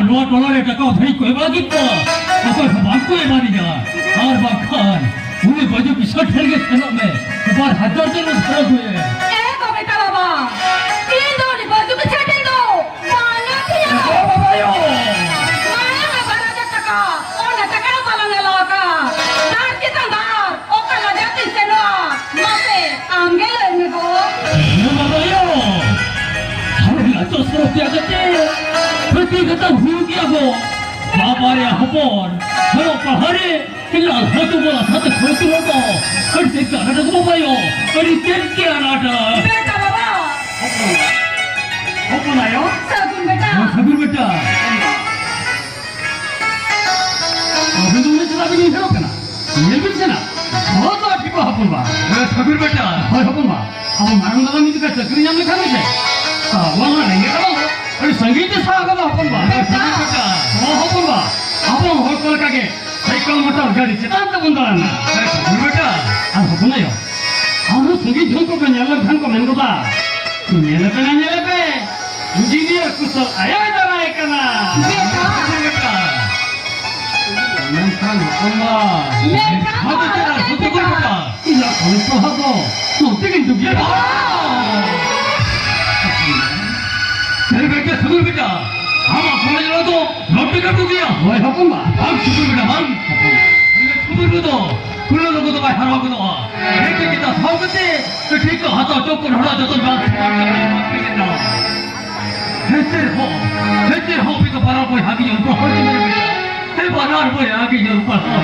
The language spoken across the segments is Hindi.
luar dolar yang kau beri kau bagi kau, kau bangku yang mana dia, har bahkan, udah baju pisau terge senok me, kau hajar terus terus gue. kau betul apa? Ini di baju kecil itu, mana dia? Apa yo? Mana apa aja kakak? Oh nak kakak apa lang elaka? Dar kita dar, oh kalau jatuh senok, mate, anggel ini go. Apa yo? Hari itu suruh dia kecil. Ketika hujan aku, bapak yang hapon, kalau pahari, kita satu bola satu satu bola, ketika ada apa yo, ketika ada. Beta bapa. Apa lah yo? Sabun beta. Sabun beta. Apa tu ni cakap ini siapa kena? Ini betul na? Kau tu apa hapon ba? Sabun beta. Hapon ba? Apa marang dalam itu kan cakri yang lekar ni? Wala ni kalau. अरे संगीत साहब का अपन बा अपन बा अपन होटल का के साइकिल मोटर गाड़ी चितान तो बंदा ना बेटा अब अपन ना यो हम संगीत धन को कन्या धन को मन को बा नेले पे इंजीनियर कुशल आया जरा एक ना बेटा नंता अपन बा हां तो तेरा सुत को बेटा या कोई तो हां तो तेरे दुगिया बेटा सुनो बेटा हम अपने जो तो रोटी का टूट गया वही हुक्म हम सुनो बेटा हम सुनो तो कुल लोगों तो भाई हराओ तो एक कितना साउकते तो ठीक है हाथों चौक को हरा जाता बात हेचर हो भी तो पारा कोई हाकी जो ऊपर होती मेरे बेटा हे बाजार कोई हाकी जो ऊपर हो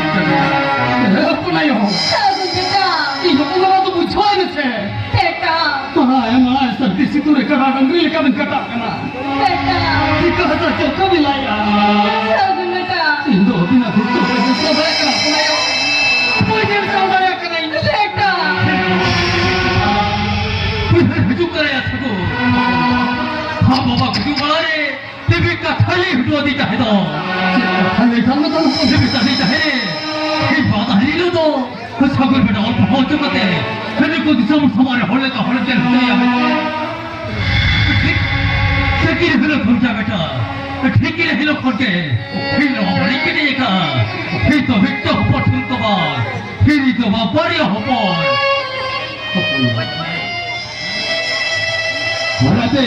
अपना यो Sabun beta. ये हुक्म तो पूछो ही नहीं Beta. Emang seperti situ rekan negeri lekas berkata kena. Beta. Jika ada cakap wilayah. Sabun beta. Indo bina betul betul saya kena punayo. Punya saya kena ini. Beta. Hujung kerja aku. हाँ बाबा कुछ बोला रे तेरे का थाली हुआ दी चाहे तो थाली थाली तो मुझे भी चाहे चाहे ये बात है लो तो कुछ खबर बेटा और बहुत चुके थे फिर को दिशा में हमारे होले का होले चल रहे हैं ठीक है फिर खुल जा बेटा ठीक है हिलो खोल के फिर लो बड़ी के लिए का फिर तो ऊपर सुन तो बात फिर तो बापारी ऊपर होलाते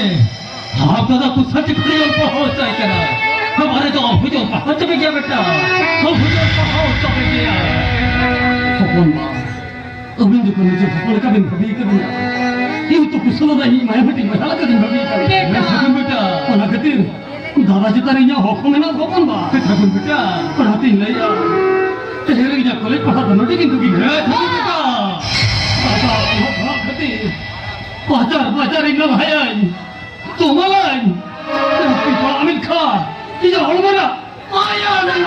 आप दादा कुछ सच खड़ी और पहुंच जाए क्या हमारे तो आप जो पहुंच भी गया बेटा हम जो पहुंच भी गया सपन मां अभी जो कोई जो सपन कभी ये तो कुछ लोग नहीं मैं बेटी मैं हाल कभी मैं सपन बेटा और अगतिर दादाजी तारी यहाँ होको में ना सपन मां सपन बेटा पढ़ाती नहीं यार तेरे यहाँ कॉलेज पढ़ा दोनों लेकिन तू भी है बेटा दादा अगतिर बाजार इन्ना भाई तो मलाई पिता अमीर खान ये और मेरा आया नहीं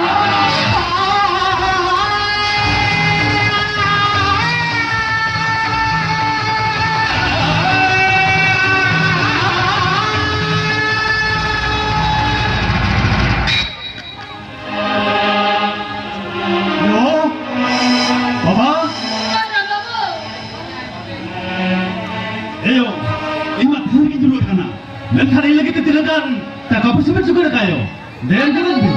Mencari lagi ketidakan, tak apa sih juga kayo. Dan jangan bi.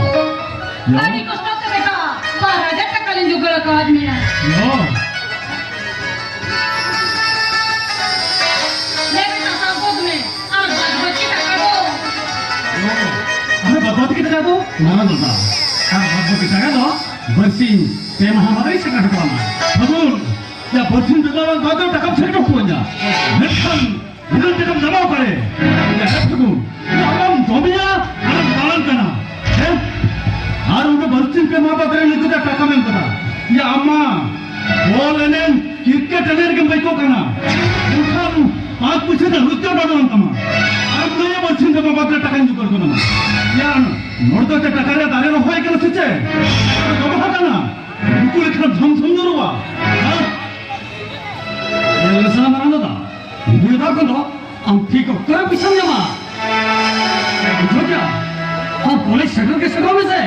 Tadi kau stop mereka. Para jatuh kalian juga lah kawannya. Yo. Lepas tak sanggup ni, buat kita kado. Yo. Apa buat kita kado? Mana tu? Buat kita kado? Bersih. Tema hamarai sekarang apa? Betul. Ya bersih juga orang kado tak apa sih punya. Lepas इधर तक दबाव करे ये है प्रभु हम धोबिया हम पालन करना है और उनके बच्चे के माँ बाप करेंगे तो क्या टका में करना ये अम्मा बॉल लेने क्रिकेट लेने के भाई को करना उनका आज पूछे तो रुचि बढ़ो हम तमा अब तो ये बच्चे के माँ बाप टका नहीं कर करना यार नोट तो टका रे दारे रो होए के ना सच्चे तो बाहर करना बिल्कुल इतना झम समझो वा हाँ ये लसना मराना था ये बात तो हम ठीक हो तेरे पीछे नहीं माँ जो क्या हम पुलिस शटर के शटर में से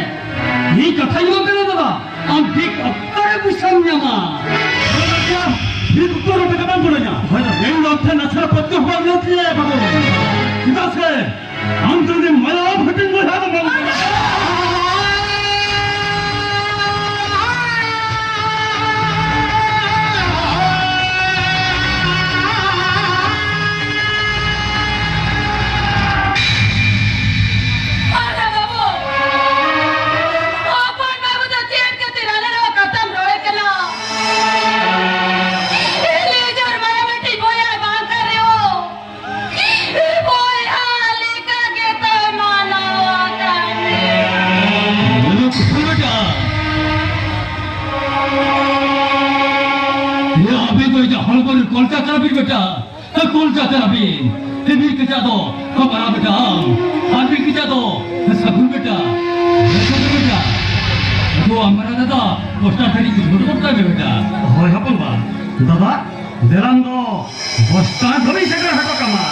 ये कथा युवा करना था हम ठीक हो तेरे पीछे नहीं माँ क्या ये तो रोटे का बंद पड़ेगा भाई ना बेंग लोग थे नशा पत्ते हुआ नहीं थी ये बाबू किधर से हम तो ने मलाव हटिंग बढ़ा दो अभी कोई जा हल कर कोलचा चलाबी बेटा कोलचा चलाबी हेबी के जा दो कमरा बेटा आदमी के जा दो सबू बेटा बेटा तो हमारा दादा पोस्टर थरी कुछ बोल करता है बेटा होय हपन बा दादा देलांगो बस्ता धरी सगळा हटो कामा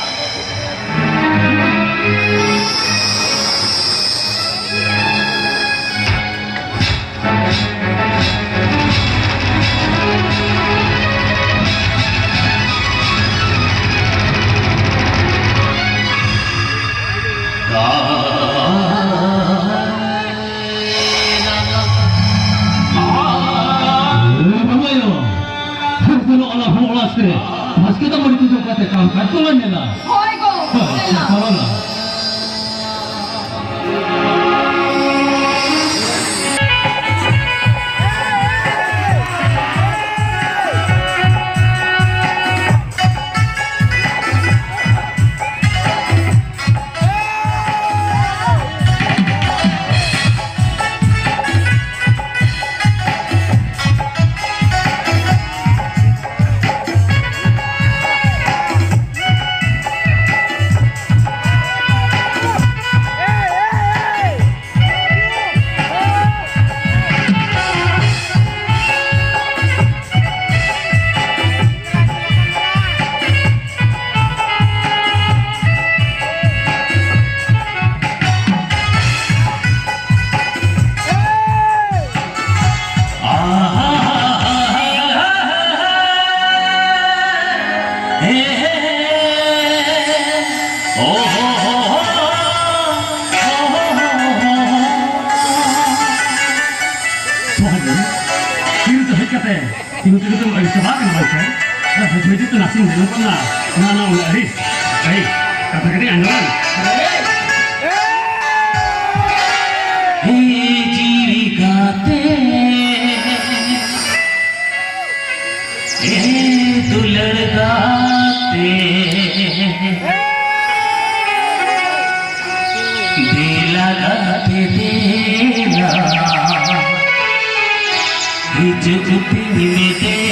Mas kita mau ditutup kata kamu, tulan ya lah. होय गो चला Kalau lah. Tiba-tiba ada sebab yang baca. Dah sesuatu tu nasi dengan pernah. Mana ulah Aris. Baik. Kata kata anjuran. जीविकाते दुलड़गाते दिला गाते देना जुगती में